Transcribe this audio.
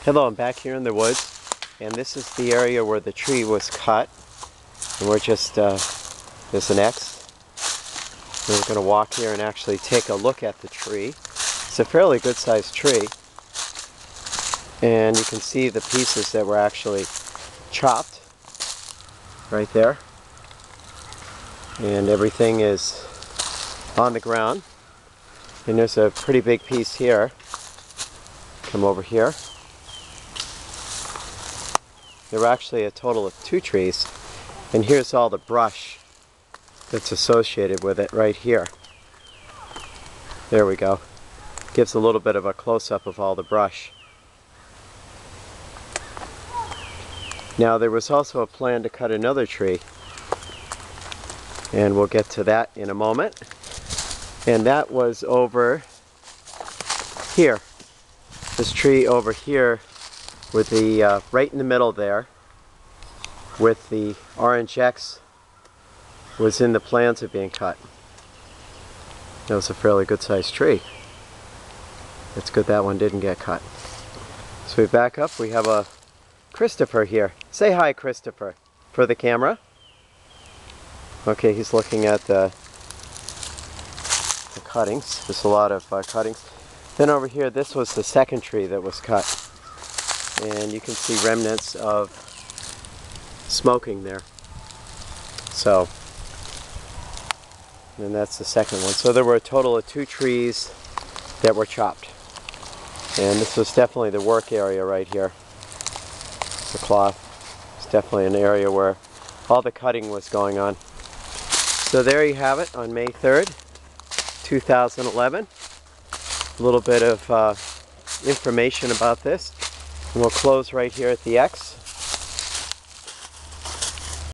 Hello, I'm back here in the woods, and this is the area where the tree was cut. And we're just, there's an X. We're going to walk here and actually take a look at the tree. It's a fairly good sized tree. And you can see the pieces that were actually chopped right there. And everything is on the ground. And there's a pretty big piece here. Come over here. There were actually a total of 2 trees, and here's all the brush that's associated with it right here. There we go. Gives a little bit of a close-up of all the brush. Now there was also a plan to cut another tree, and we'll get to that in a moment. And that was over here. This tree over here with the right in the middle there with the orange X was in the plans of being cut. That was a fairly good sized tree. It's good that one didn't get cut. So we back up, we have a Christopher here. Say hi, Christopher, for the camera. Okay, he's looking at the cuttings. There's a lot of cuttings. Then over here, this was the second tree that was cut. And you can see remnants of smoking there. So, and that's the second one. So there were a total of 2 trees that were chopped. And this was definitely the work area right here. The cloth. It's definitely an area where all the cutting was going on. So there you have it on May 3rd, 2011. A little bit of information about this. And we'll close right here at the X.